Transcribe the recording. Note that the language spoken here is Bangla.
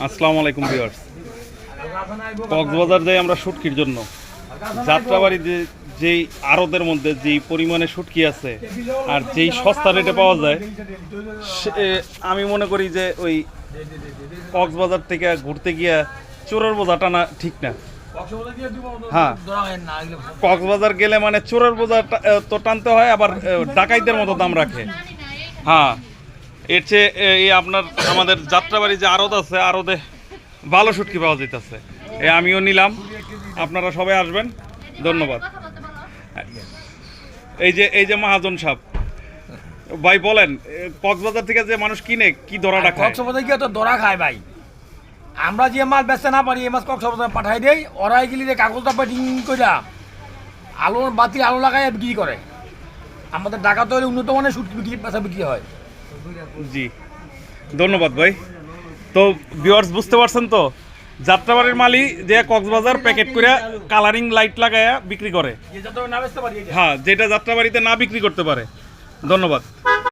আসসালামু আলাইকুম ভিউয়ার্স। কক্সবাজার যাই আমরা শুটকির জন্য। যাত্রাবাড়িতে যেই আড়তের মধ্যে যেই পরিমাণে শুটকি আছে আর যেই সস্তা রেটে পাওয়া যায়, আমি মনে করি যে ওই কক্সবাজার থেকে ঘুরতে গিয়া চোরের বোঝা টানা ঠিক না। হ্যাঁ, কক্সবাজার গেলে মানে চোরের বোঝা তো টানতে হয়, আবার ডাকাইতের মতো দাম রাখে। হ্যাঁ, এর চেয়ে এই আপনার আমাদের যাত্রাবাড়ি যে আড়ত আছে, আড়তে ভালো শুটকি পাওয়া যেতেছে। আমিও নিলাম, আপনারা সবাই আসবেন। ধন্যবাদ। এই যে মহাজন সাহেব ভাই, বলেন কক্সবাজার থেকে যে মানুষ কিনে কি ধরাটা খায়? কক্সবাজার গিয়ে তো ধরা খায় ভাই। আমরা যে মাছ বেচতে না পারি এই মাছ কক্সবাজার পাঠাই দেই, ওরাই গেলি যে কাগজটা পেটিং করে আলুর বাতি আলু লাগাই বিক্রি করে। আমাদের ঢাকা তো উন্নত মানের শুটকি বিক্রি হয়। জি, ধন্যবাদ ভাই। তো ভিউয়ার্স বুঝতে পারছেন তো, যাত্রাবাড়ির মালি যে কক্সবাজার প্যাকেট করে কালারিং লাইট লাগায়া বিক্রি করে। হ্যাঁ, যেটা যাত্রাবাড়িতে না বিক্রি করতে পারে। ধন্যবাদ।